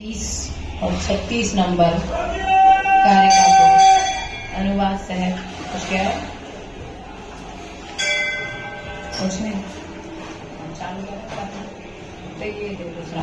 30 और 36 नंबर कारिका को अनुवाद सह कुछ कह रहा उसमें चालू कर तो ये दे दूसरा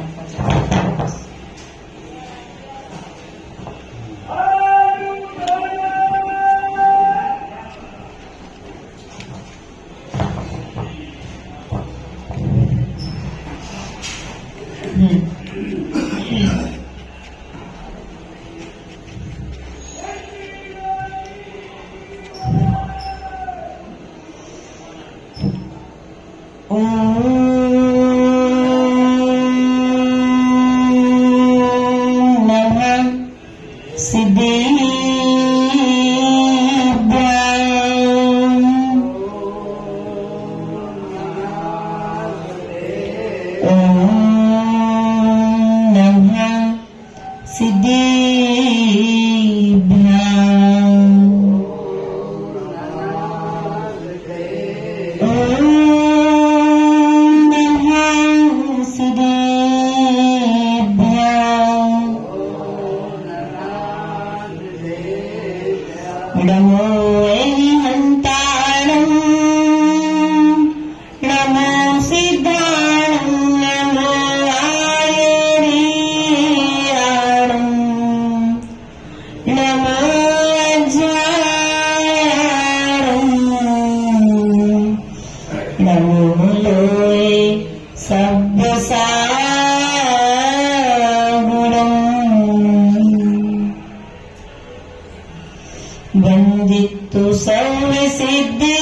वंदितु सर्वसिद्धि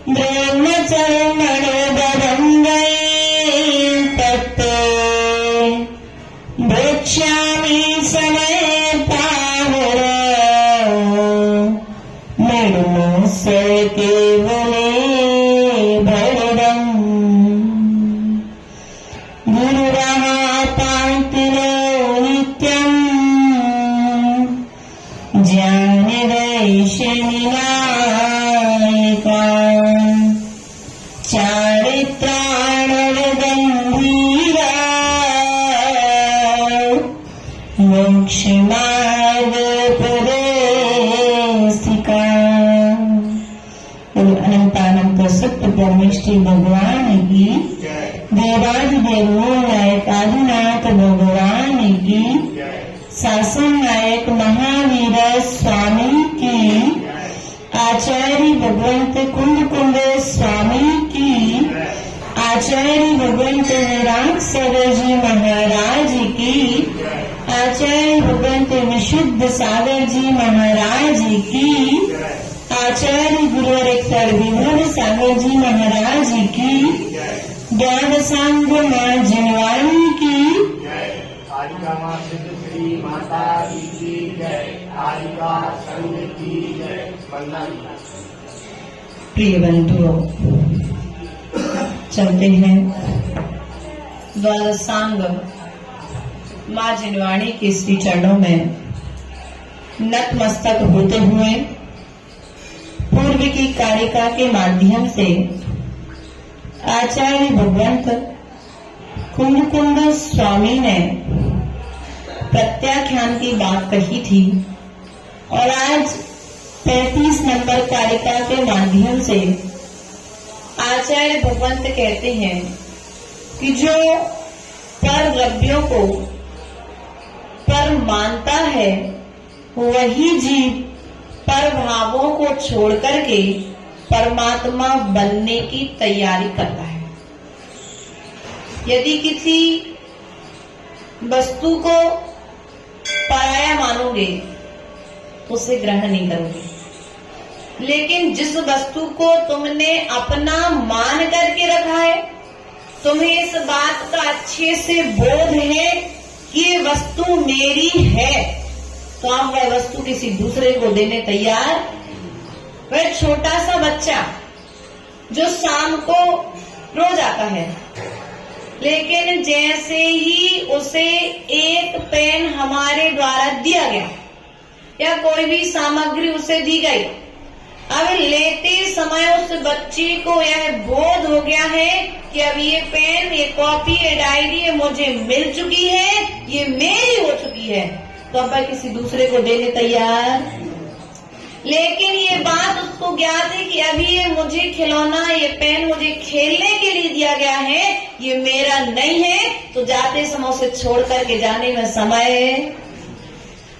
ब्रह्मचर्मणो बरंगै तत्ते वक्ष्यामि समय पावर निर्मोस्य केवले भरदम् गुरुरः पान्तिनो नित्यम् ज्ञानवैशनिनायका चारित्राणवगम्भीरा मोक्षमार्गप्रवेशिका। अनंतानंत सत्य परमेष्टि भगवान की, देवादिदेव नायक आदिनाथ भगवान की, शासन नायक महावीर स्वामी की, आचार्य भगवंत कुंद स्वामी की, आचार्य भगवंत निरांक सागर जी महाराज की, आचार्य भगवंत विशुद्ध सागर जी महाराज की, आचार्य गुरुवर विभव सागर जी महाराज की, ज्ञान सांग मां जिनवाणी की, माता की जय, आदिका संघ की जय। प्रिय बंधुओं, चलते हैं द्वादशांग माँ जिनवाणी के श्री चरणों में नतमस्तक होते हुए पूर्व की कारिका के माध्यम से आचार्य भगवंत कुंद स्वामी ने प्रत्याख्यान की बात कही थी और आज 35 नंबर कारिका के माध्यम से आचार्य भगवंत कहते हैं कि जो पर द्रव्यों को पर मानता है वही जीव पर भावों को छोड़ करके परमात्मा बनने की तैयारी करता है। यदि किसी वस्तु को पराया मानोगे उसे ग्रहण नहीं करोगे, लेकिन जिस वस्तु को तुमने अपना मान करके रखा है, तुम्हें इस बात का अच्छे से बोध है कि ये वस्तु मेरी है, तो आप वह वस्तु किसी दूसरे को देने तैयार। वह छोटा सा बच्चा जो शाम को रोज आता है, लेकिन जैसे ही उसे एक पेन हमारे द्वारा दिया गया या कोई भी सामग्री उसे दी गई, अब लेते समय उस बच्ची को यह बोध हो गया है कि अब ये पेन, ये कॉपी, ये डायरी ये मुझे मिल चुकी है, ये मेरी हो चुकी है, तो अब मैं किसी दूसरे को देने तैयार। लेकिन ये बात उसको ज्ञात है कि अभी ये मुझे खिलौना, ये पेन मुझे खेलने के लिए दिया गया है, ये मेरा नहीं है, तो जाते समय उसे छोड़ करके जाने में समय है।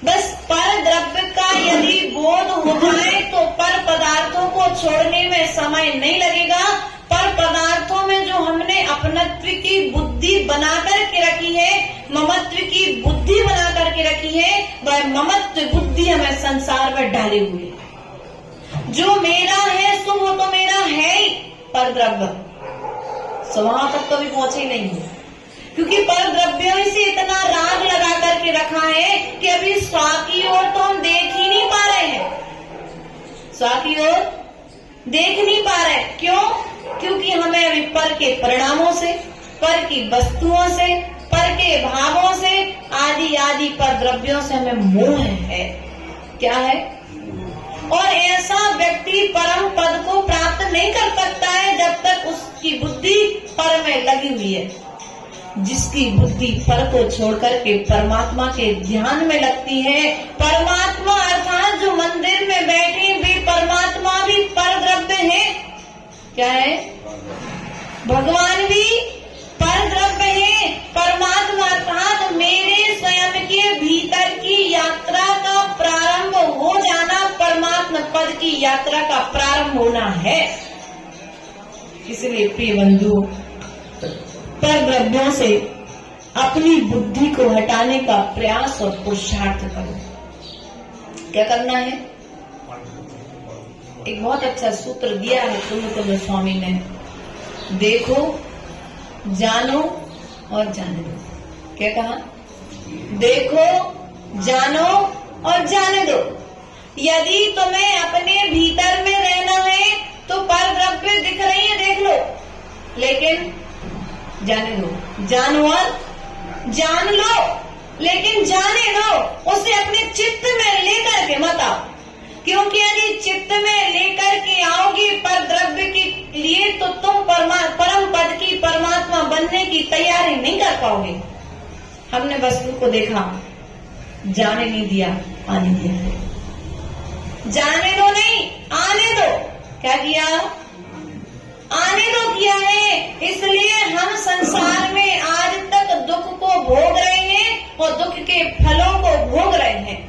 बस पर द्रव्य का यदि बोध हो जाए तो पर पदार्थों को छोड़ने में समय नहीं लगेगा। पर पदार्थों में जो हमने अपनत्व की बुद्धि बना करके रखी है, ममत्व की बुद्धि बना करके रखी है, वह ममत्व बुद्धि हमें संसार में डाले हुए है। जो मेरा है सो वो तो मेरा है ही, पर द्रव्य सो वहां तक तो भी पहुंचे ही नहीं है, क्योंकि पर द्रव्यों से इतना राग लगा करके रखा है कि अभी स्वा की ओर तो हम देख ही नहीं पा रहे हैं, स्वा की ओर देख नहीं पा रहे। क्यों? क्योंकि हमें अभी पर के परिणामों से, पर की वस्तुओं से, पर के भावों से, आदि आदि पर द्रव्यों से हमें मोह है। क्या है? और ऐसा व्यक्ति परम पद को प्राप्त नहीं कर सकता है जब तक उसकी बुद्धि पर में लगी हुई है। जिसकी बुद्धि पर को छोड़ करके परमात्मा के ध्यान में लगती है, परमात्मा अर्थात जो मंदिर में बैठे वे परमात्मा भी पर द्रव्य है। क्या है? भगवान भी पर द्रव्य है। परमात्मा अर्थात मेरे स्वयं के भीतर की यात्रा का प्रारंभ हो जाना, परमात्मा पद की यात्रा का प्रारंभ होना है। इसलिए प्रिय बंधु, पर द्रव्यों से अपनी बुद्धि को हटाने का प्रयास और पुरुषार्थ करो। क्या करना है? एक बहुत अच्छा सूत्र दिया है तुल्य स्वामी ने, देखो, जानो और जाने दो। क्या कहा? देखो, जानो और जाने दो। यदि तुम्हें अपने भीतर में रहना है तो पर द्रव्य दिख रही है, देख लो, लेकिन जाने दो। जानो और जान लो, लेकिन जाने दो, उसे अपने चित्त में लेकर के मत आओ। क्योंकि यदि चित्त में लेकर के आओगी पर द्रव्य के लिए तो तुम परम पद की परमात्मा बनने की तैयारी नहीं कर पाओगे। हमने वस्तु को देखा, जाने नहीं दिया, आने दिया। जाने दो नहीं, आने दो। क्या किया? आने दो किया है। इसलिए हम संसार में आज तक दुख को भोग रहे हैं और दुख के फलों को भोग रहे हैं।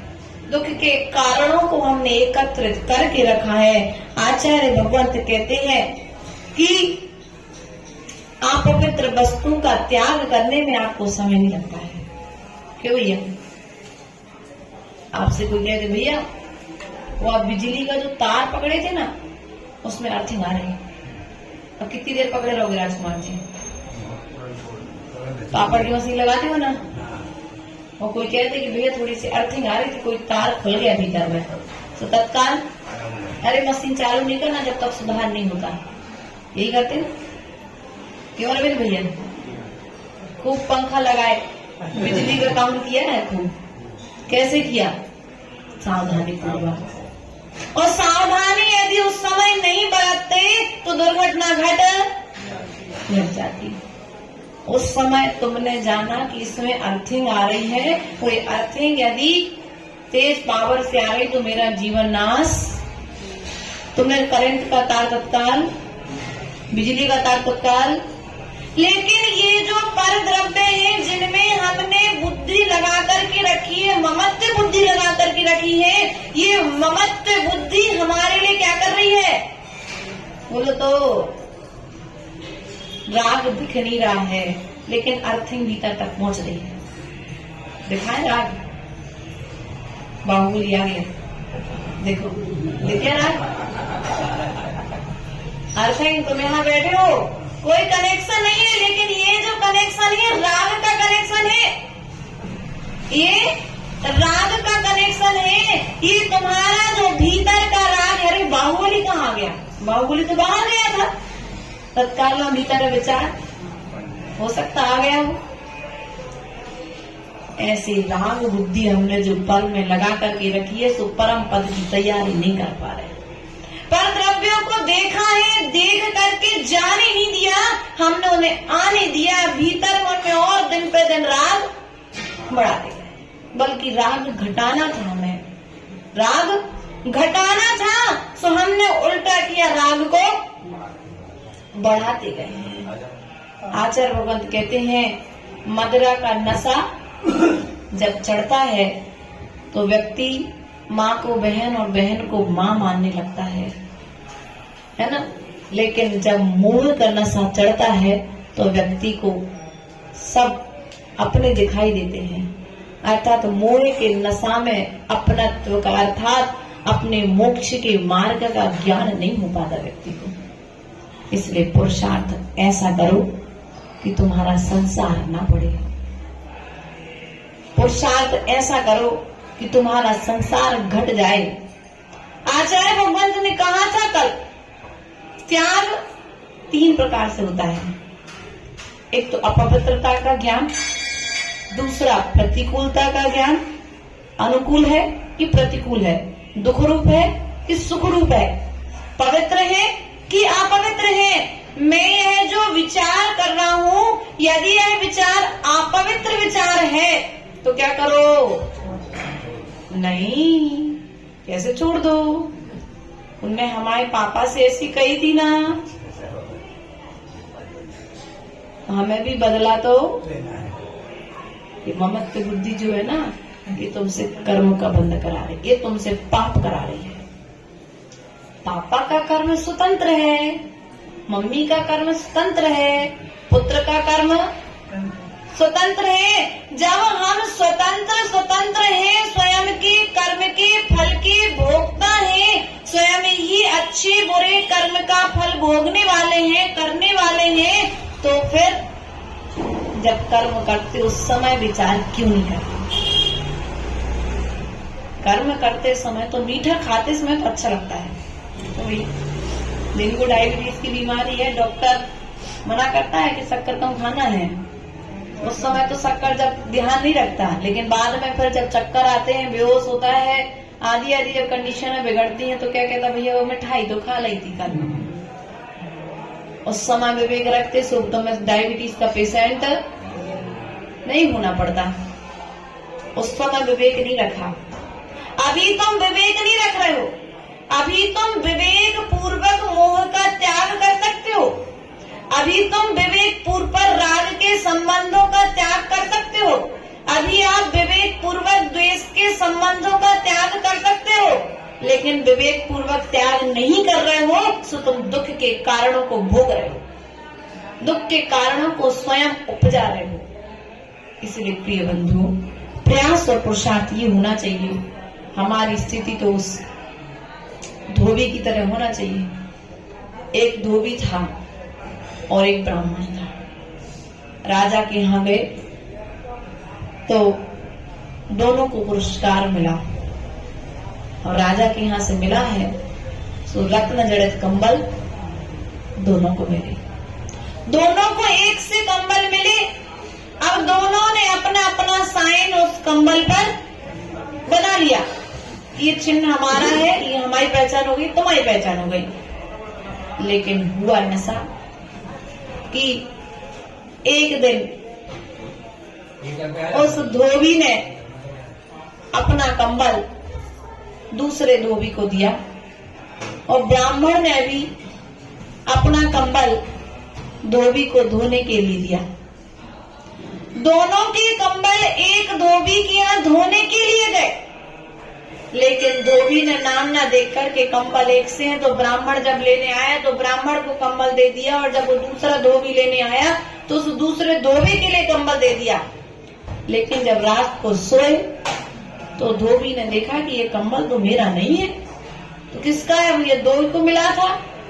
दुख के कारणों को हमने एकत्रित करके रखा है। आचार्य भगवंत कहते हैं कि आप पवित्र वस्तु का त्याग करने में आपको समय नहीं लगता है। क्यों भैया? आपसे कोई कहते भैया वो आप बिजली का जो तार पकड़े थे ना, उसमें अर्थिंग आ रही है, अब कितनी देर पकड़े रहोगे राजकुमार जी? पापड़ की मशीन लगाते हो ना, और कोई कहते कि भैया थोड़ी सी अर्थिंग आ रही थी, कोई तार खुल गया भीतर में, तो तत्काल अरे मशीन चालू नहीं करना जब तक सुधार नहीं होता। यही करते ना? क्यों अरविंद भैया? खूब पंखा लगाए, बिजली का काम किया है खूब। कैसे किया? सावधानी पूर्वक। और सावधानी यदि उस समय नहीं बरतते तो दुर्घटना घट जाती। उस समय तुमने जाना कि इसमें अर्थिंग आ रही है, कोई अर्थिंग यदि तेज पावर से आ रही तो मेरा जीवन नाश। तुमने करंट का तार तत्काल, बिजली का तार तत्काल। लेकिन ये जो पर द्रव्य है जिनमें हमने बुद्धि लगा करके रखी है, ममत्व बुद्धि लगा करके रखी है, ये ममत्व बुद्धि हमारे लिए क्या कर रही है? बोलो तो राग दिख नहीं रहा है, लेकिन अर्थिंग भीतर तक पहुंच रही है। दिखाए राग? बाहुबली आ गया, देखो दिखे राग? अर्थिंग तुम यहाँ बैठे हो, कोई कनेक्शन नहीं है, लेकिन ये जो कनेक्शन है राग का कनेक्शन है। ये राग का कनेक्शन है। ये तुम्हारा जो भीतर का राग है। अरे बाहुबली कहाँ गया? बाहुबली तो बाहर गया था, तत्काल में भीतर विचार हो सकता आ गया हो। ऐसी राग बुद्धि हमने जो पल में लगा करके रखी है, सो परम पद की तैयारी नहीं कर पा रहे। देखा है, देख करके जाने नहीं दिया, हमने उन्हें आने दिया, भीतर मन में और दिन पे दिन राग बढ़ाते गए। बल्कि राग घटाना था, हमें राग घटाना था, सो हमने उल्टा किया, राग को बढ़ाते गए। आचार्य भगवंत कहते हैं मदिरा का नशा जब चढ़ता है तो व्यक्ति माँ को बहन और बहन को माँ मानने लगता है ना। लेकिन जब मोह का नशा चढ़ता है तो व्यक्ति को सब अपने दिखाई देते हैं, अर्थात मोह के नशा में अपनत्व का अर्थात अपने मोक्ष के मार्ग का ज्ञान नहीं हो पाता व्यक्ति को। इसलिए पुरुषार्थ ऐसा करो कि तुम्हारा संसार ना बढ़े, पुरुषार्थ ऐसा करो कि तुम्हारा संसार घट जाए। आचार्य भगवंत ने कहा था कल, त्याग 3 प्रकार से होता है। एक तो अपवित्रता का ज्ञान, दूसरा प्रतिकूलता का ज्ञान, अनुकूल है कि प्रतिकूल है, दुख रूप है कि सुख रूप है, पवित्र है कि अपवित्र है। मैं यह जो विचार कर रहा हूँ, यदि यह विचार अपवित्र विचार है तो क्या करो? नहीं, कैसे छोड़ दो? उनने हमारे पापा से ऐसी कही थी ना, हमें भी बदला तो ये ममत्व बुद्धि जो है ना, ये तुमसे कर्म का बंध करा रही, ये तुमसे पाप करा रही है। पापा का कर्म स्वतंत्र है, मम्मी का कर्म स्वतंत्र है, पुत्र का कर्म स्वतंत्र है। जब हम स्वतंत्र हैं, स्वयं के कर्म के फल के भोक्ता हैं, स्वयं ही अच्छे बुरे कर्म का फल भोगने वाले हैं, करने वाले हैं, तो फिर जब कर्म करते उस समय विचार क्यों नहीं करते? कर्म करते समय तो मीठा खाते समय तो अच्छा लगता है, तो जिनको डायबिटीज की बीमारी है, डॉक्टर मना करता है कि शक्कर कम खाना है, उस समय तो शक्कर जब ध्यान नहीं रखता, लेकिन बाद में फिर जब चक्कर आते हैं, बेहोश होता है, आदि जब कंडीशन बिगड़ती है तो क्या कहता, भैया वो मिठाई तो खा ली थी कल। उस समय विवेक रखते सुख तो मैं डायबिटीज का पेशेंट नहीं होना पड़ता। उस समय विवेक नहीं रखा। अभी तुम विवेक नहीं रख रहे हो, अभी तुम विवेक पूर्वक मोह का त्याग कर सकते हो, अभी तुम विवेक पूर्वक राग के संबंधों का त्याग कर सकते हो, अभी आप विवेक पूर्वक द्वेष के संबंधों का त्याग कर सकते हो, लेकिन विवेक पूर्वक त्याग नहीं कर रहे हो तो तुम दुख के कारणों को भोग रहे हो, दुख के कारणों को स्वयं उपजा रहे हो। इसलिए प्रिय बंधुओं, प्रयास और पुरुषार्थ ये होना चाहिए, हमारी स्थिति तो उस धोबी की तरह होना चाहिए। एक धोबी था और एक ब्राह्मण था, राजा के यहाँ गए तो दोनों को पुरस्कार मिला, और राजा के यहाँ से मिला है तो रत्न जड़ित कंबल दोनों को मिले, दोनों को एक से कंबल मिले। अब दोनों ने अपना अपना साइन उस कंबल पर बना लिया, ये चिन्ह हमारा है, ये हमारी पहचान हो गई, तुम्हारी पहचान हो गई। लेकिन हुआ नशा कि एक दिन उस धोबी ने अपना कंबल दूसरे धोबी को दिया, और ब्राह्मण ने भी अपना कंबल धोबी को धोने के लिए दिया। दोनों के कंबल एक धोबी के यहाँ धोने के लिए गए, लेकिन धोबी ने नाम ना देख करके कंबल एक से है, तो ब्राह्मण जब लेने आया तो ब्राह्मण को कंबल दे दिया, और जब वो दूसरा धोबी लेने आया तो उस दूसरे धोबी के लिए कंबल दे दिया। लेकिन जब रात को सोए तो धोबी ने देखा कि ये कंबल तो मेरा नहीं है, तो किसका है? ये धोबी को मिला था,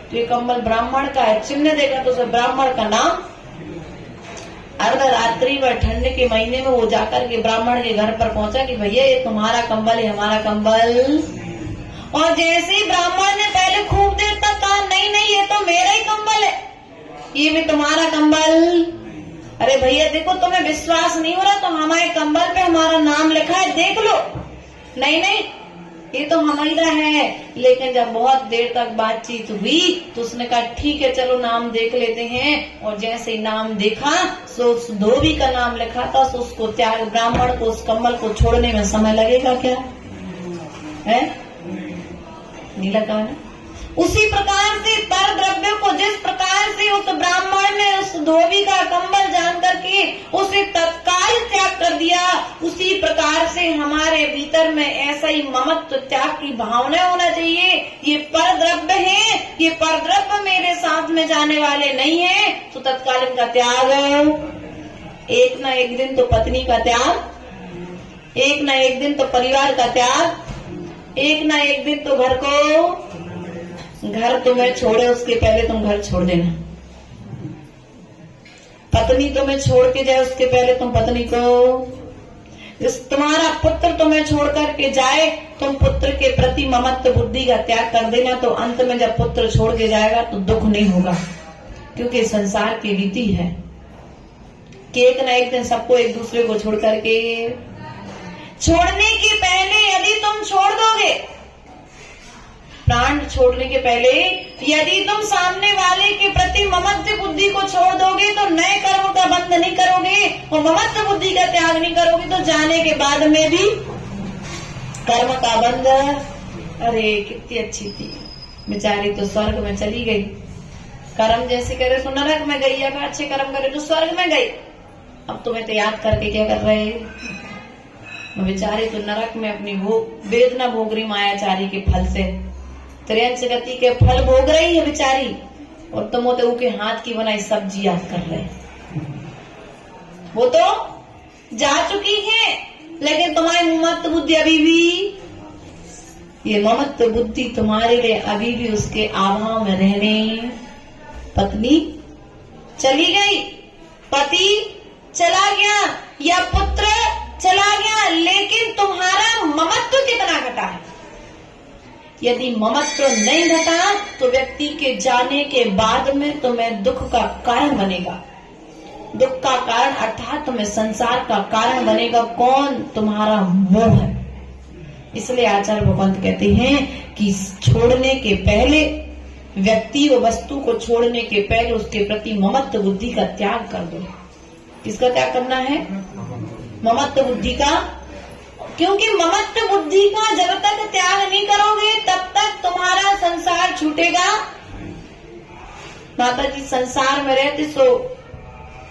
तो ये कंबल ब्राह्मण का है। चिन्ह देखा तो उसे ब्राह्मण का नाम, अर्धरात्रि में ठंड के महीने में वो जाकर के ब्राह्मण के घर पर पहुंचा कि भैया ये तुम्हारा कंबल है, हमारा कंबल। और जैसे ही ब्राह्मण ने पहले खूब देर तक कहा नहीं नहीं ये तो मेरा ही कंबल है, ये भी तुम्हारा कंबल। अरे भैया देखो, तुम्हें विश्वास नहीं हो रहा तो हमारे कंबल पे हमारा नाम लिखा है, देख लो। नहीं नहीं ये तो हमारा है। लेकिन जब बहुत देर तक बातचीत हुई तो उसने कहा ठीक है चलो नाम देख लेते हैं। और जैसे ही नाम देखा तो उस धोबी का नाम लिखा था, तो उसको त्याग, ब्राह्मण को उस कम्बल को छोड़ने में समय लगेगा क्या है? नहीं लगा ना। उसी प्रकार से पर द्रव्य को जिस प्रकार से उस ब्राह्मण ने उस धोबी का कंबल जान करके उसे तत्काल त्याग कर दिया, उसी प्रकार से हमारे भीतर में ऐसा ही ममत्व त्याग की भावना होना चाहिए। ये पर द्रव्य है, ये पर द्रव्य मेरे साथ में जाने वाले नहीं है, तो तत्काल इनका त्याग। एक ना एक दिन तो पत्नी का त्याग, एक ना एक दिन तो परिवार का त्याग, एक ना एक दिन तो घर तुम्हें छोड़े उसके पहले तुम घर छोड़ देना। पत्नी तुम्हें छोड़ के जाए उसके पहले तुम पत्नी को, तुम्हारा पुत्र तुम्हें छोड़ करके जाए तुम पुत्र के प्रति ममत्व बुद्धि का त्याग कर देना। तो अंत में जब पुत्र छोड़ के जाएगा तो दुख नहीं होगा, क्योंकि संसार की रीति है कि एक न एक दिन सबको एक दूसरे को छोड़ करके, छोड़ने के पहले यदि तुम छोड़ दोगे, प्राण छोड़ने के पहले यदि तुम सामने वाले के प्रति ममत्व बुद्धि को छोड़ दोगे तो नए कर्म का बंध नहीं करोगे और ममत्व बुद्धि का त्याग नहीं करोगे, तो जाने के बाद में भी कर्म का बंध। अरे कितनी अच्छी थी बेचारी, तो स्वर्ग में चली गई। कर्म जैसे करे तो नरक में गई, अगर अच्छे कर्म करे तो स्वर्ग में गई। अब तुम्हें तो याद करके क्या कर रहे, बेचारी तो नरक में अपनी वेदना भोग रही मायाचारी के फल से, त्रियंच गति के फल भोग रही है बेचारी, और तुम तो उनके हाथ की बनाई सब्जी याद कर रहे। वो तो जा चुकी है, लेकिन तुम्हारी ममत्व बुद्धि अभी भी, ये ममत्व बुद्धि तुम्हारे लिए अभी भी उसके आभाव में रहने। पत्नी चली गई, पति चला गया या पुत्र चला गया, लेकिन तुम्हारा ममत्व कितना घटा है? यदि ममत्व नहीं घटा तो व्यक्ति के जाने के बाद में तुम्हें दुख का कारण बनेगा। दुख का कारण अर्थात तुम्हें संसार का कारण बनेगा कौन? तुम्हारा मोह है। इसलिए आचार्य भगवंत कहते हैं कि छोड़ने के पहले, व्यक्ति व वस्तु को छोड़ने के पहले उसके प्रति ममत्व बुद्धि का त्याग कर दो। किसका त्याग करना है? ममत्व बुद्धि का। क्योंकि ममत्व बुद्धि का जब तक त्याग नहीं करोगे तब तक तुम्हारा संसार छूटेगा। माता जी संसार में रहते सो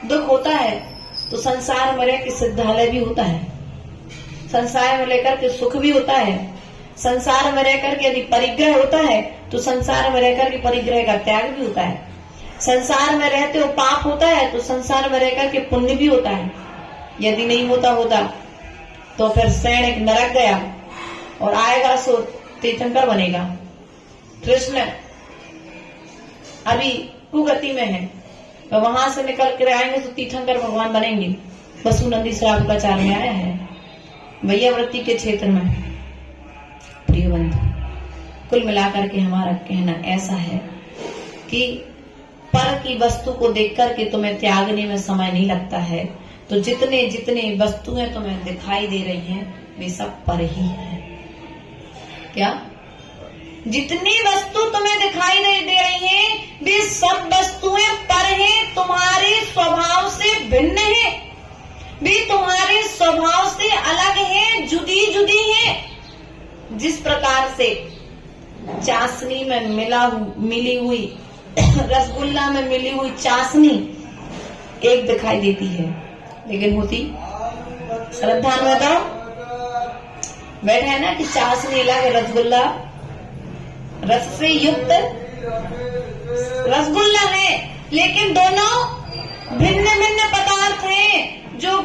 दुख होता है, तो संसार में रह के सिद्धालय भी होता है, संसार में लेकर के सुख भी होता है, संसार में रहकर के यदि परिग्रह होता है तो संसार में रहकर के परिग्रह का त्याग भी होता है, संसार में रहते हो पाप होता है तो संसार में रहकर के पुण्य भी होता है। यदि नहीं होता तो फिर सैनिक नरक गया और आएगा सो तीर्थंकर बनेगा। कृष्ण अभी कुगति में है, तो वहां से निकल कर आएंगे तो तीर्थंकर भगवान बनेंगे। वसु नंदी श्राप का चार में आया है वैयावृत्ति के क्षेत्र में। प्रिय बंधु, कुल मिलाकर के हमारा कहना ऐसा है कि पर की वस्तु को देख करके तुम्हें त्यागने में समय नहीं लगता है, तो जितने जितने वस्तुएं तुम्हें दिखाई दे रही हैं वे सब पर ही है। क्या? जितनी वस्तु तुम्हें दिखाई दे रही हैं वे सब वस्तुएं पर हैं, तुम्हारे स्वभाव से भिन्न है, वे तुम्हारे स्वभाव से अलग है, जुदी जुदी है। जिस प्रकार से चाशनी में मिली हुई रसगुल्ला में मिली हुई चाशनी एक दिखाई देती है, लेकिन होती श्रद्धा में तो बैठे है ना कि चाशनी अलग, रसगुल्ला रस से युक्त रसगुल्ला है, लेकिन दोनों भिन्न भिन्न पदार्थ हैं। जो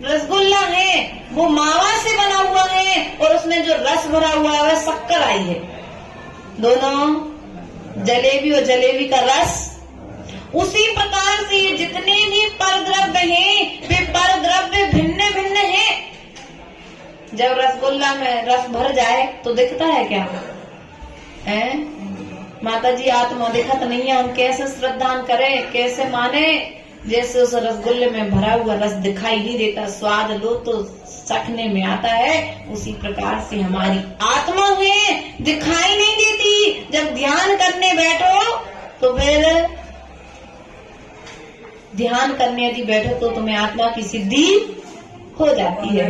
रसगुल्ला है वो मावा से बना हुआ है और उसमें जो रस भरा हुआ है वह शक्कर आई है। दोनों जलेबी और जलेबी का रस। उसी प्रकार से ये जितने भी परद्रव्य हैं वे परद्रव्य भिन्न भिन्न हैं। जब रसगुल्ला में रस भर जाए तो दिखता है क्या है? माता जी आत्मा दिखत नहीं है, हम कैसे श्रद्धान करें, कैसे माने? जैसे उस रसगुल्ले में भरा हुआ रस दिखाई नहीं देता, स्वाद लो तो चखने में आता है, उसी प्रकार से हमारी आत्मा है, दिखाई नहीं देती। जब ध्यान करने बैठो तो फिर ध्यान करने यदि बैठो तो तुम्हें आत्मा की सिद्धि हो जाती है।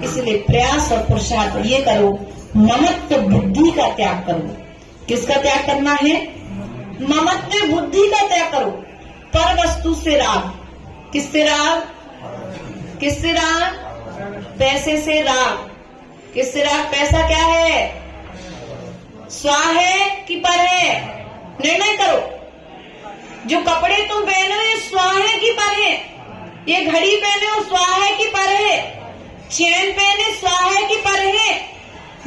इसलिए प्रयास और पुरुषार्थ ये करो, ममत्व बुद्धि का त्याग करो। किसका त्याग करना है? ममत्व बुद्धि का त्याग करो। पर वस्तु से राग। किससे राग? किससे राग? पैसे से राग। किससे राग? पैसा क्या है? स्वा है कि पर है? निर्णय करो। जो कपड़े तुम पहन रहे स्वा है कि पर है? ये घड़ी पहने हो स्वा है कि पर है? चैन पहने स्वा है कि पर है?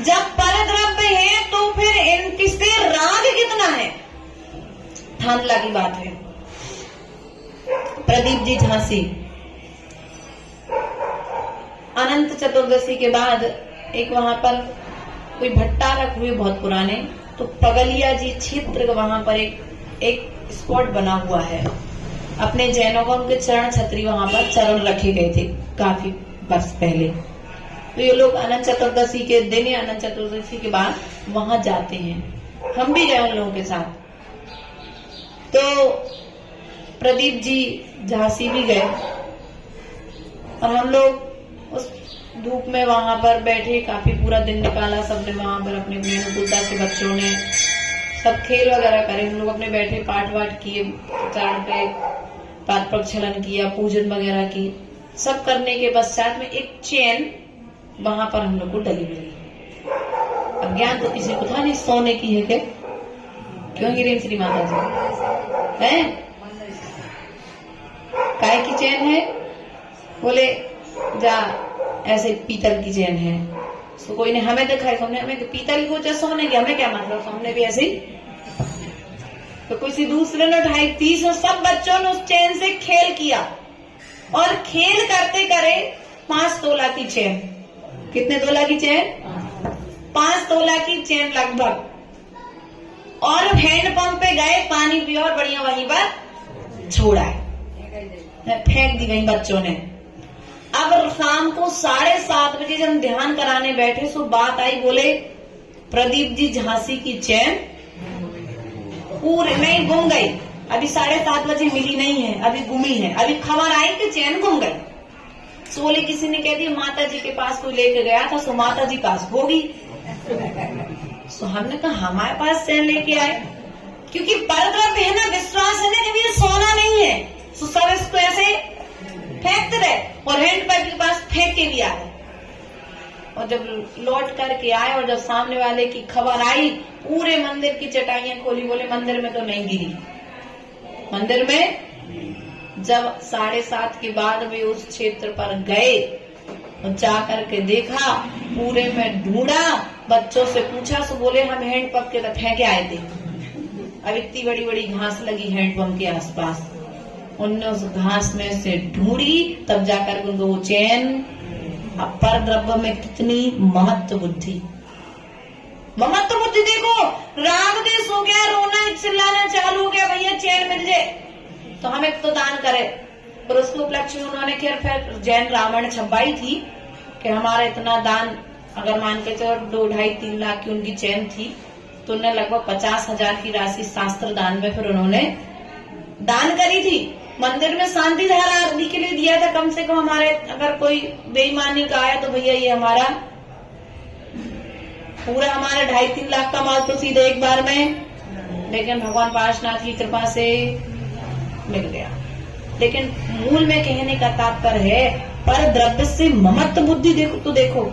जब पर द्रव्य है तो फिर इनसे राग कितना है? थानला की बात है। प्रदीप जी झांसी अनंत चतुर्दशी के बाद एक वहां पर कोई भट्टा रख हुए बहुत पुराने, तो पगलिया जी क्षेत्र वहां पर एक स्पॉट बना हुआ है। अपने जैनों का उनके चरण छत्री वहां पर चरण रखे गए थे काफी वर्ष पहले। तो ये लोग अनंत चतुर्दशी के दिन या अनंत चतुर्दशी के बाद वहां जाते हैं। हम भी गए उन लोगों के साथ। तो प्रदीप जी झांसी भी गए और हम लोग उस धूप में वहां पर बैठे, काफी पूरा दिन निकाला सबने वहां पर। अपने अपने अनुकूलता के बच्चों ने सब खेल वगैरह करे। हम लोग अपने बैठे पाठ वाठ किए, चरण पे पाद प्रक्षालन किया, पूजन वगैरह की। सब करने के पश्चात में एक चैन वहां पर हम लोग को डली मिली। अज्ञान तो किसी को था नहीं, सोने की है क्या? क्यों गिरी श्री माता जी है? काय की चैन है? बोले जा ऐसे पीतल की चैन है। तो कोई ने हमें दिखाई, हमने हमें तो पीतल को चाहे सोने की, हमें क्या मतलब, हमने भी ऐसे ही। तो किसी दूसरे ने उठाई 30 और सब बच्चों ने उस चैन से खेल किया और खेल करते करे 5 तोला की चैन। कितने तोला की चैन? 5 तोला की चैन लगभग। और हैंडपंप पे गए, पानी पिया और बढ़िया वहीं पर छोड़ा है, फेंक दी गई बच्चों ने। अब शाम को 7:30 बजे जब हम ध्यान कराने बैठे तो बात आई, बोले प्रदीप जी झांसी की चैन पूरे नहीं गुम गई। अभी 7:30 बजे मिली नहीं है, अभी गुमी है। अभी खबर आई कि चैन गुम गई। तो बोले किसी ने कह दिया माता जी के पास कोई लेके गया था, सो माता जी पास होगी। तो हमने कहा हमारे पास चैन लेके आए, क्योंकि परद्रव्य है ना, विश्वास है ना कि ये सोना नहीं है। तो सब इसको ऐसे फेंकते रहे और हैंडपंप के पास फेंक के भी आए। और जब लौट करके आए और जब सामने वाले की खबर आई, पूरे मंदिर की चटाइयां खोली। बोले मंदिर में तो नहीं गिरी। मंदिर में जब 7:30 के बाद भी उस क्षेत्र पर गए और जाकर के देखा, पूरे में ढूंढा, बच्चों से पूछा, तो बोले हम हैंडपंप के फेंके आए थे। अब इतनी बड़ी बड़ी घास लगी हैंडपंप के आसपास, उनने उस घास में से ढूंढी, तब जाकर उनको वो चैन। अब पर द्रव्य में कितनी ममत्व बुद्धि, ममत्व बुद्धि देखो। राग देश हो गया, रोना चिल्लाना चालू हो गया, भैया चैन मिल जाए तो हम एक तो दान करें। और उसके उपलक्ष्य में उन्होंने फिर जैन रावण छपाई थी कि हमारा इतना दान, अगर मान के चलो 2-2.5-3 लाख की उनकी चैन थी, तो उन्हें लगभग 50,000 की राशि शास्त्र दान में फिर उन्होंने दान करी थी। मंदिर में शांति धारा आदि के लिए दिया था। कम से कम हमारे अगर कोई बेईमानी का आया तो भैया ये हमारा पूरा 2.5-3 लाख का माल तो सीधे एक बार में, लेकिन भगवान पार्शनाथ की कृपा से मिल गया। लेकिन मूल में कहने का तात्पर्य है, पर द्रव्य से ममत्व बुद्धि देखो तो देखो।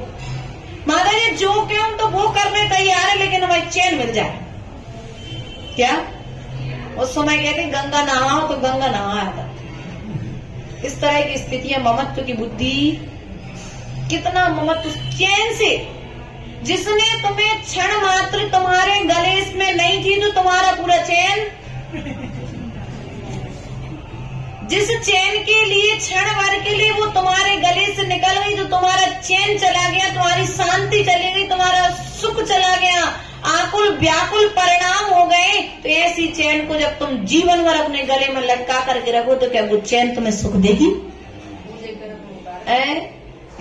माता जी जो क्यों तो वो करने तैयार है, लेकिन हमारी चैन मिल जाए क्या? उस समय कहते गंगा नहाओ तो गंगा नहाया था। इस तरह की स्थितियां, ममत्व की बुद्धि, कितना ममत्व चैन से, जिसने तुम्हें क्षण मात्र तुम्हारे गले में नहीं थी तो तुम्हारा पूरा चैन, जिस चैन के लिए क्षण भर के लिए वो तुम्हारे गले से निकल गई तो तुम्हारा चैन चला गया, तुम्हारी शांति चली गई, तुम्हारा सुख चला गया, आकुल व्याकुल परिणाम हो गए। तो ऐसी चैन को जब तुम जीवन भर अपने गले में लटका करके रखो तो क्या वो चैन तुम्हें सुख देगी?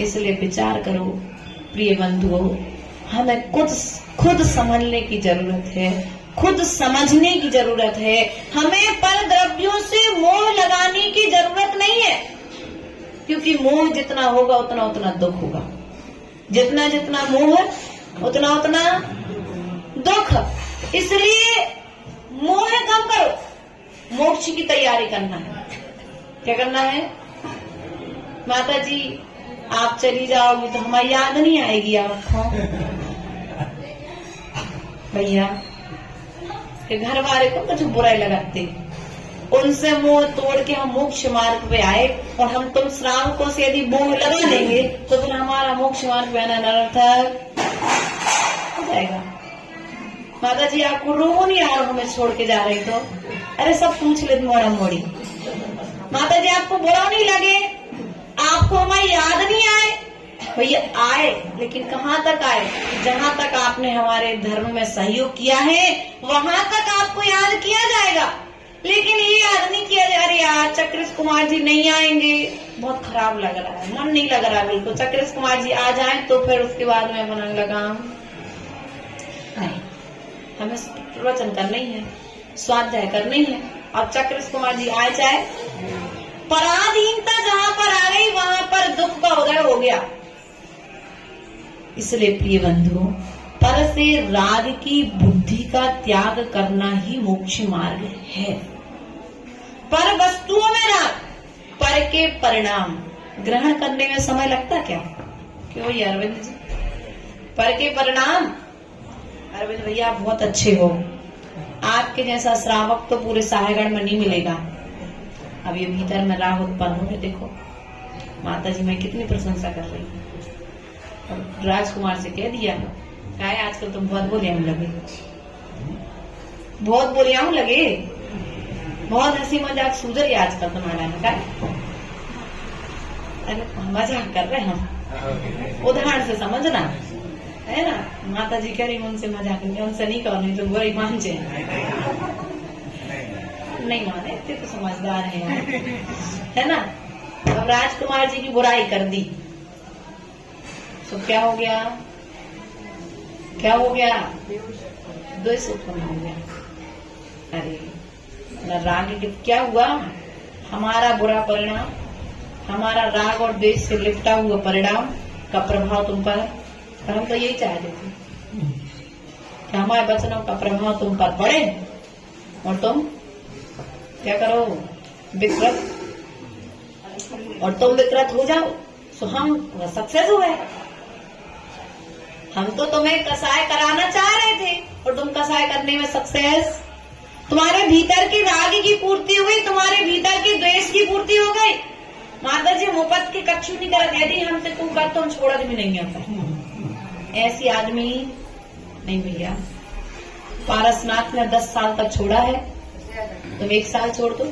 इसलिए विचार करो प्रिय बंधुओं, हमें खुद समझने की जरूरत है, खुद समझने की जरूरत है। हमें पर द्रव्यों से मोह लगाने की जरूरत नहीं है, क्योंकि मोह जितना होगा उतना उतना दुख होगा। जितना जितना मोह उतना उतना दुख। इसलिए मोह कम करो, मोक्ष की तैयारी करना है। क्या करना है? माता जी आप चली जाओगी तो हमारी याद नहीं आएगी आपको। भैया के घर वाले को कुछ बुराई लगाते, उनसे मोह तोड़ के हम मोक्ष मार्ग पे आए, और हम तुम श्रावकों से यदि मोह लगा देंगे तो फिर हमारा मोक्ष मार्ग पे आना निरर्थक हो जाएगा। माता जी आपको रोहो नहीं आ रहा हमें छोड़ के जा रही तो? अरे सब पूछ ले मोड़ा मोड़ी। माता जी आपको बुरा नहीं लगे, आपको हमारी याद नहीं आए? भैया आए, लेकिन कहाँ तक आए? जहाँ तक आपने हमारे धर्म में सहयोग किया है वहां तक आपको याद किया जाएगा। लेकिन ये याद नहीं किया जा रहा यार चक्रेश कुमार जी नहीं आएंगे, बहुत खराब लग रहा है, मन नहीं लग रहा बिल्कुल। चक्रेश कुमार जी आ जाएं तो फिर उसके बाद में मन लगा नहीं। हमें प्रवचन करना ही है, स्वाध्याय करना ही है। अब चक्रेश कुमार जी आ जाए, पराधीनता जहां पर आ गई वहां पर दुख का उदय हो गया। इसलिए प्रिय बंधुओं, पर से राग की बुद्धि का त्याग करना ही मोक्ष मार्ग है। पर वस्तुओं में राग, पर के परिणाम ग्रहण करने में समय लगता क्या? क्यों ये अरविंद जी? पर के परिणाम, अरविंद भैया आप बहुत अच्छे हो, आपके जैसा श्रावक तो पूरे साहेगढ़ में नहीं मिलेगा। अब ये भीतर में राग उत्पन्न हो रहे, देखो माता जी मैं कितनी प्रशंसा कर रही हूँ। राजकुमार से कह दिया, क्या है आजकल तुम बहुत बोलियां लगे, बहुत बोलियां लगे, बहुत हंसी मजाक सूझ रही आजकल तुम्हारा का। अरे मजाक कर रहे हम, उदाहरण से समझना है ना। माता जी कह रही उनसे मजाक नहीं, उनसे नहीं कहो, नहीं तो बुराई मान जाए। नहीं माने तो समझदार है ना। अब राजकुमार जी की बुराई कर दी तो क्या हो गया? क्या हो गया? द्वेष उत्पन्न हो गया। अरे न राग क्या हुआ? हमारा बुरा परिणाम, हमारा राग और द्वेष से लिपटा हुआ परिणाम का प्रभाव तुम पर। हम तो यही चाहते थे कि हमारे वचनों का प्रभाव तुम पर पड़े और तुम क्या करो? विकृत, और तुम विकृत हो जाओ तो हम सक्सेस हुए। हम तो तुम्हें कसाय कराना चाह रहे थे और तुम कसाय करने में सक्सेस। तुम्हारे भीतर की राग की पूर्ति हो गई, तुम्हारे भीतर की द्वेष की पूर्ति हो गई। माता जी मुपत के कच्छु नहीं कर, यदि हमसे तू कर तो हम छोड़ा भी नहीं आता। ऐसी आदमी नहीं भैया। पारसनाथ ने 10 साल तक छोड़ा है, तुम 1 साल छोड़ दो।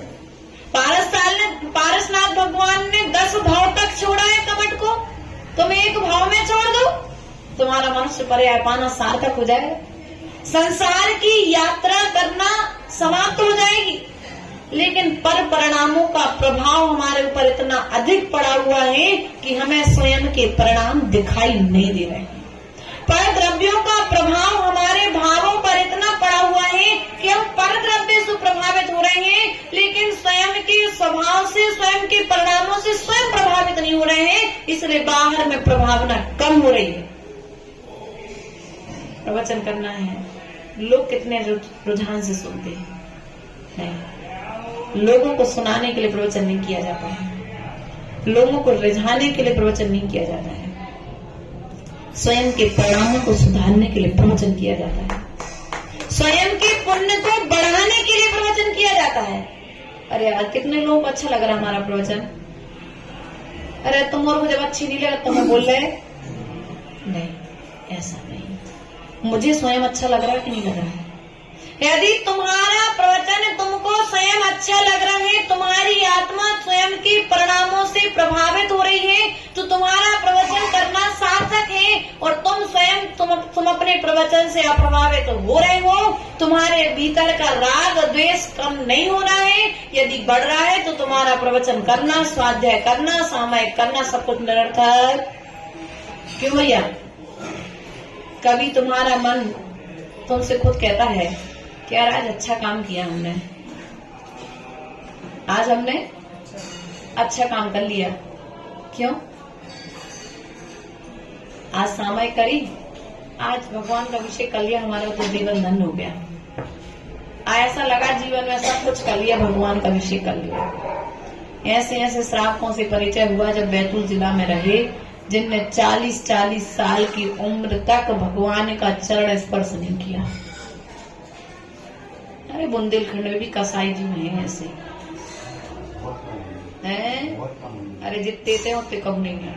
पारसनाथ भगवान ने 10 भाव तक छोड़ा है कमट को, तुम 1 भाव में छोड़ दो, तुम्हारा मनुष्य पर्याय पाना सार्थक हो जाएगा। संसार की यात्रा करना समाप्त हो जाएगी। लेकिन पर परिणामों का प्रभाव हमारे ऊपर इतना अधिक पड़ा हुआ है कि हमें स्वयं के परिणाम दिखाई नहीं दे रहे हैं। पर द्रव्यों का प्रभाव हमारे भावों पर इतना पड़ा हुआ है कि हम पर द्रव्य से प्रभावित हो रहे हैं, लेकिन स्वयं के स्वभाव से, स्वयं के परिणामों से स्वयं प्रभावित नहीं हो रहे हैं। इसलिए बाहर में प्रभावना कम हो रही है। प्रवचन करना है, लोग कितने रुझान से सुनते हैं? नहीं, लोगों को सुनाने के लिए प्रवचन नहीं किया जाता है, लोगों को रिझाने के लिए प्रवचन नहीं किया जाता है, स्वयं के परिणामों को सुधारने के लिए प्रवचन किया जाता है, स्वयं के पुण्य को बढ़ाने के लिए प्रवचन किया जाता है। अरे यार कितने लोगों को अच्छा लग रहा है हमारा प्रवचन। अरे तुम और मुझे अच्छी नहीं लगा तो मैं बोल रहे नहीं, ऐसा नहीं, मुझे स्वयं अच्छा लग रहा है कि नहीं लग रहा है। यदि तुम्हारा प्रवचन तुमको स्वयं अच्छा लग रहा है, तुम्हारी आत्मा स्वयं के परिणामों से प्रभावित हो रही है, तो तुम्हारा प्रवचन करना सार्थक है। और तुम स्वयं तुम अपने प्रवचन से अप्रभावित हो रहे हो, तुम्हारे भीतर का राग द्वेष कम नहीं हो रहा है। यदि बढ़ रहा है तो तुम्हारा प्रवचन करना, स्वाध्याय करना, सामयिक करना सब कुछ निरर्थक क्यों भैया? कभी तुम्हारा मन तुमसे खुद कहता है कि यार आज अच्छा काम किया हमने, आज हमने अच्छा काम कर लिया। क्यों? आज सामयिक करी, आज भगवान का अभिषेक कर लिया, हमारा तो जीवन धन्य हो गया। ऐसा लगा जीवन में सब कुछ कर लिया, भगवान का अभिषेक कर लिया। ऐसे ऐसे श्रावकों से परिचय हुआ जब बैतूल जिला में रहे, जिनने 40-40 साल की उम्र तक भगवान का चरण स्पर्श नहीं किया। अरे बुंदेलखंड में भी कसाई जी में है ऐसे हैं। अरे जितने थे उतने कम नहीं है।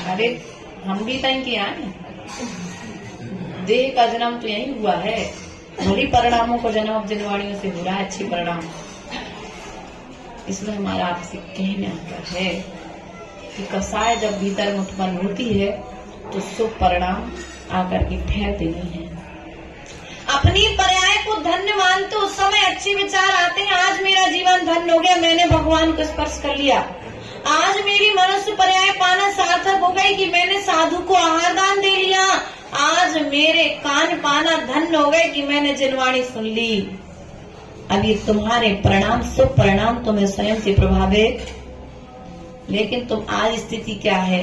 अरे हम भी तय किया है, देह का जन्म तो यही हुआ है, बुरी परिणामों को जन्म अब जनवाणियों से हो रहा है, अच्छी परिणाम। इसमें हमारा आपसे कहना है कि कसाय जब भीतर में उत्पन्न होती है तो शुभ परिणाम आकर के ठहरते नहीं है। अपनी पर्याय को धन्य मानते उस समय अच्छे विचार आते हैं, आज मेरा जीवन धन्य हो गया, मैंने भगवान को स्पर्श कर लिया। आज मेरी मनुष्य पर्याय पाना सार्थक हो गई कि मैंने साधु को आहार दान दे लिया। आज मेरे कान पाना धन्य हो गए कि मैंने जिनवाणी सुन ली। अब ये तुम्हारे परिणाम, शुभ परिणाम तुम्हें स्वयं से प्रभावित, लेकिन तुम आज स्थिति क्या है?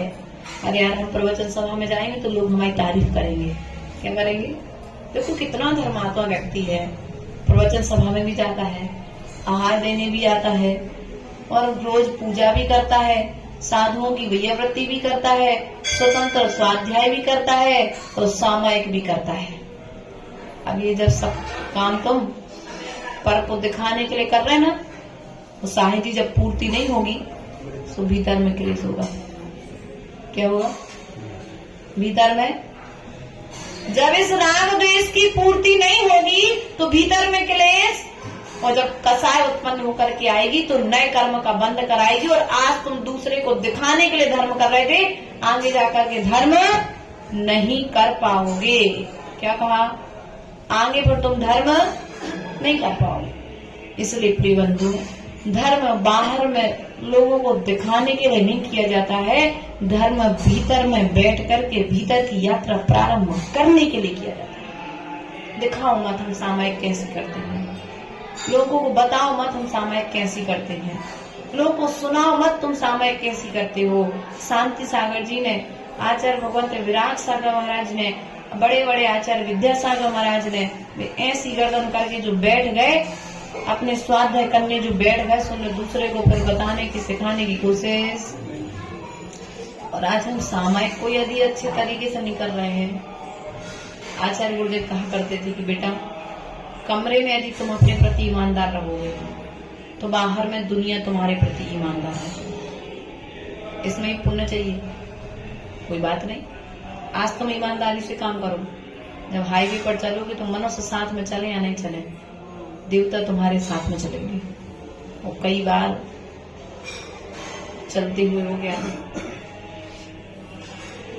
अरे यार हम प्रवचन सभा में जाएंगे तो लोग हमारी तारीफ करेंगे। क्या करेंगे? देखो कितना धर्मात्मा व्यक्ति है, प्रवचन सभा में भी जाता है, आहार देने भी आता है और रोज पूजा भी करता है, साधुओं की वैयावृत्ति भी करता है, स्वतंत्र स्वाध्याय भी करता है और सामयिक भी करता है। अब ये जब सब काम तुम पर को दिखाने के लिए कर रहे हैं ना, तो साहित्य जब पूर्ति नहीं होगी तो भीतर में क्लेश होगा। क्या होगा? भीतर में जब इस राग द्वेष की पूर्ति नहीं होगी तो भीतर में क्लेश, और जब कसाय उत्पन्न होकर के आएगी तो नए कर्म का बंध कराएगी। और आज तुम दूसरे को दिखाने के लिए धर्म कर रहे थे, आगे जाकर के धर्म नहीं कर पाओगे। क्या कहा? आगे पर तुम धर्म नहीं कर पाओगे। इसलिए प्रिय बंधु, धर्म बाहर में लोगों को दिखाने के लिए नहीं किया जाता है, धर्म भीतर में बैठ करके भीतर की यात्रा प्रारंभ करने के लिए किया जाता है। दिखाओ मत हम सामयिक कैसे करते हैं, लोगों को बताओ मत हम सामयिक कैसे करते हैं, लोगों को सुनाओ मत तुम सामयिक कैसे करते हो। शांति सागर जी ने, आचार्य भगवंत विराट सागर महाराज ने, बड़े बड़े आचार्य विद्यासागर महाराज ने ऐसी गर्दन करके जो बैठ गए, अपने स्वाध्याय करने जो बैठ गए, सुनने दूसरे को फिर बताने की सिखाने की कोशिश। और आज हम सामयिक को यदि अच्छे तरीके से नहीं कर रहे हैं, आचार्य गुरुदेव कहा करते थे कि बेटा कमरे में यदि तुम अपने प्रति ईमानदार रहोगे तो बाहर में दुनिया तुम्हारे प्रति ईमानदार है। इसमें ही पुण्य चाहिए, कोई बात नहीं। आज तुम ईमानदारी से काम करो, जब हाईवे पर चलोगे तो मनुष्य साथ में चले या नहीं चले, देवता तुम्हारे साथ में चलेंगे। और कई बार चलते हुए हो गया,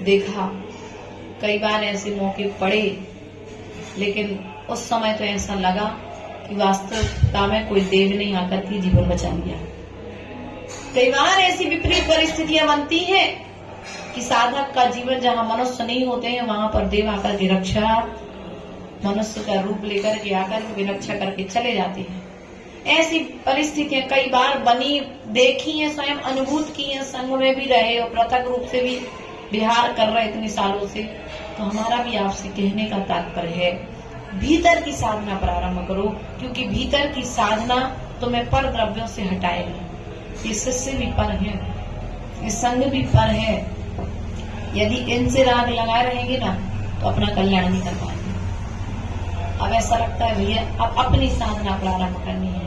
देखा कई बार ऐसे मौके पड़े, लेकिन उस समय तो ऐसा लगा कि वास्तविकता में कोई देव नहीं आकर के जीवन बचा लिया। कई बार ऐसी विपरीत परिस्थितियां बनती हैं कि साधक का जीवन जहां मनुष्य नहीं होते हैं वहां पर देव आकर के रक्षा, मनुष्य का रूप लेकर के आकर के रक्षा करके चले जाते हैं। ऐसी परिस्थितियां कई बार बनी, देखी है, स्वयं अनुभूत की है, संघ में भी रहे और पृथक रूप से भी विहार कर रहे इतने सालों से। तो हमारा भी आपसे कहने का तात्पर्य है, भीतर की साधना प्रारंभ करो, क्योंकि भीतर की साधना तुम्हें पर द्रव्यों से हटाएगी। ये शिष्य भी पर है, ये संघ भी पर है। यदि इनसे राग लगाए रहेंगे ना तो अपना कल्याण नहीं कर पाएंगे। अब ऐसा लगता है भैया अब अपनी साधना प्रारंभ करनी है,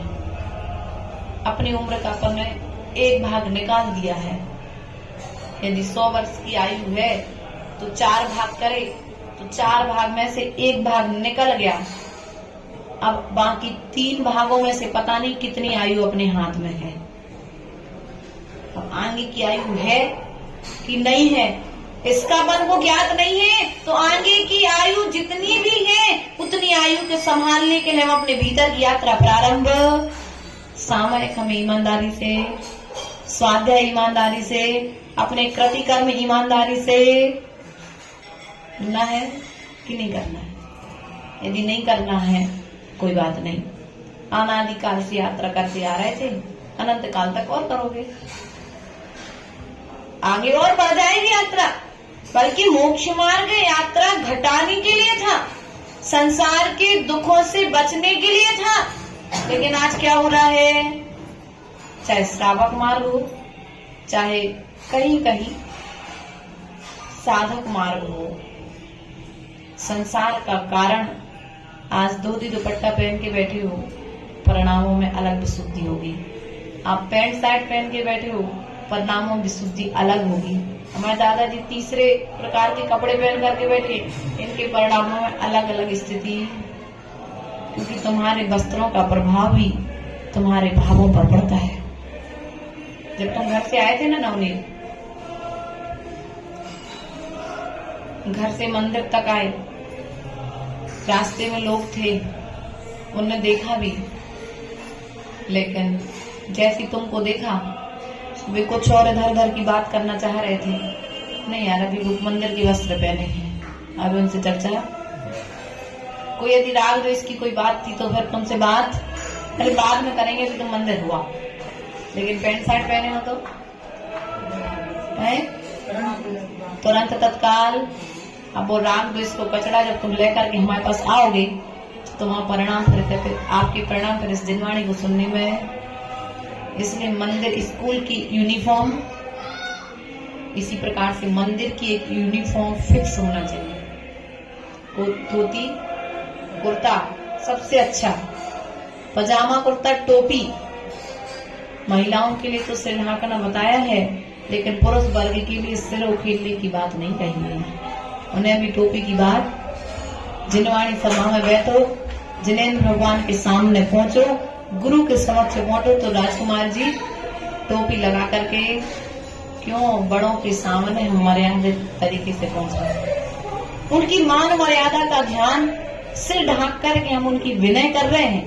अपनी उम्र का अपने एक भाग निकाल दिया है। यदि 100 वर्ष की आयु है तो 4 भाग करे तो 4 भाग में से 1 भाग निकल गया। अब बाकी 3 भागों में से पता नहीं कितनी आयु अपने हाथ में है। अब आगे की आयु है कि नहीं है इसका मन को ज्ञात नहीं है, तो आगे की आयु जितनी भी है उतनी आयु के संभालने के लिए हम अपने भीतर की यात्रा प्रारंभ, सामयिक हमें ईमानदारी से स्वाध्याय ईमानदारी से, अपने कृतिकर्म ईमानदारी से करना है कि नहीं करना है? यदि नहीं करना है कोई बात नहीं, अनादिकाल से यात्रा करते आ रहे थे, अनंत काल तक और करोगे, आगे और बढ़ जाएगी यात्रा। बल्कि मोक्ष मार्ग यात्रा घटाने के लिए था, संसार के दुखों से बचने के लिए था। लेकिन आज क्या हो रहा है, चाहे श्रावक मार्ग हो, चाहे कहीं कहीं साधक मार्ग हो, संसार का कारण आज धोती दुपट्टा पहन के बैठे हो, परिणामों में अलग विशुद्धि होगी। आप पैंट शर्ट पहन के बैठे हो, परिणामों में विशुद्धि अलग होगी। हमारे दादाजी तीसरे प्रकार के कपड़े पहन करके बैठे, इनके परिणामों में अलग अलग स्थिति, क्योंकि तुम्हारे वस्त्रों का प्रभाव ही तुम्हारे भावों पर पड़ता है। जब तुम घर से आए थे ना नवनीत, घर से मंदिर तक आए, रास्ते में लोग थे, उनने देखा भी, लेकिन जैसी तुमको देखा वे कुछ और इधर उधर की बात करना चाह रहे थे। नहीं यार, अभी वो मंदिर के वस्त्र पहने हैं, अभी उनसे चर्चा, कोई यदि राग द्वेष की कोई बात थी तो फिर तुमसे बात अरे बाद में करेंगे, तो तुम मंदिर हुआ। लेकिन पैंट शर्ट पहने हो तो है तुरंत तत्काल। अब वो राग द्वेष को कचड़ा जब तुम लेकर के हमारे पास आओगे तो तुम्हारा परिणाम फिर आपके परिणाम फिर इस दिनवाणी को सुनने में। इसलिए मंदिर स्कूल की यूनिफॉर्म, इसी प्रकार से मंदिर की एक यूनिफॉर्म फिक्स होना चाहिए। धोती कुर्ता सबसे अच्छा, पजामा कुर्ता टोपी। महिलाओं के लिए तो सिर ढाकना बताया है, लेकिन पुरुष वर्ग के लिए सिर उखेलने की बात नहीं कही है। उन्हें अभी टोपी की बात, जिनवाणी सभा में बैठो, जिनेन्द्र भगवान के सामने पहुंचो, गुरु के समक्ष पहुंचो, तो राजकुमार जी टोपी लगा करके क्यों बड़ों के सामने हम मर्यादित तरीके से पहुंचे। उनकी मान मर्यादा का ध्यान सिर ढाक करके हम उनकी विनय कर रहे हैं।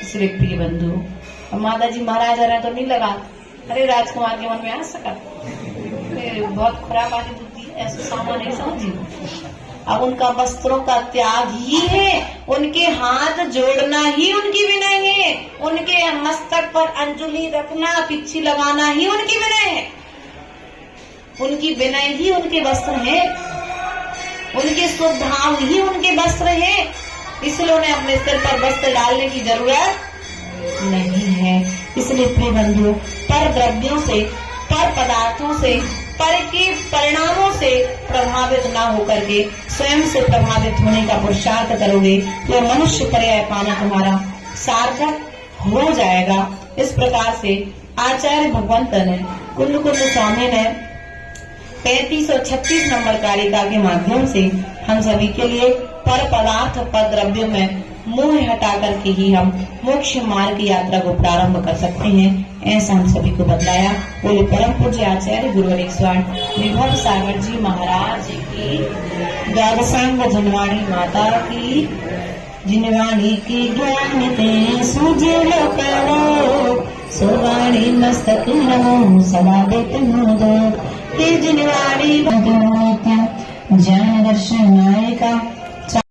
इसलिए प्रिय बंधु, अब माता जी महाराज आ रहे तो नहीं लगा, अरे राजकुमार के मन में आ सका, बहुत खराब आदि बुद्धि, ऐसा सामान नहीं समझी। अब उनका वस्त्रों का त्याग ही है, उनके हाथ जोड़ना ही उनकी विनय है, उनके मस्तक पर अंजुलि रखना, पिच्छी लगाना ही उनकी विनय है। उनकी विनय ही उनके वस्त्र है, उनके स्वभाव ही उनके वस्त्र है। इसलिए उन्हें अपने सिर पर वस्त्र डालने की जरूरत नहीं है। इसलिए प्रिय बंधु, पर द्रव्यों से, पर पदार्थों से, पर के परिणामों से प्रभावित ना होकर के स्वयं से प्रभावित होने का पुरुषार्थ करोगे तो मनुष्य पर्याय पाना तुम्हारा सार्थक हो जाएगा। इस प्रकार से आचार्य भगवंत ने, कुंड स्वामी ने 35 और 36 नंबर कारिका के माध्यम से हम सभी के लिए पर पदार्थ, पर द्रव्यों में मोह हटा करके ही हम मोक्ष मार्ग की यात्रा को प्रारंभ कर सकते हैं, ऐसा हम सभी को बतलाया। बोले परम पूज्य आचार्य गुरुवर स्वामी विभव सागर जी महाराज की, द्वादशांग जिनवाणी माता की, जिनवाणी की ज्ञान ते सूझे लो करो, सुवाणी मस्तक नमो सदा देत दो, हे जिनवाणी ज्ञान दर्शन नायिका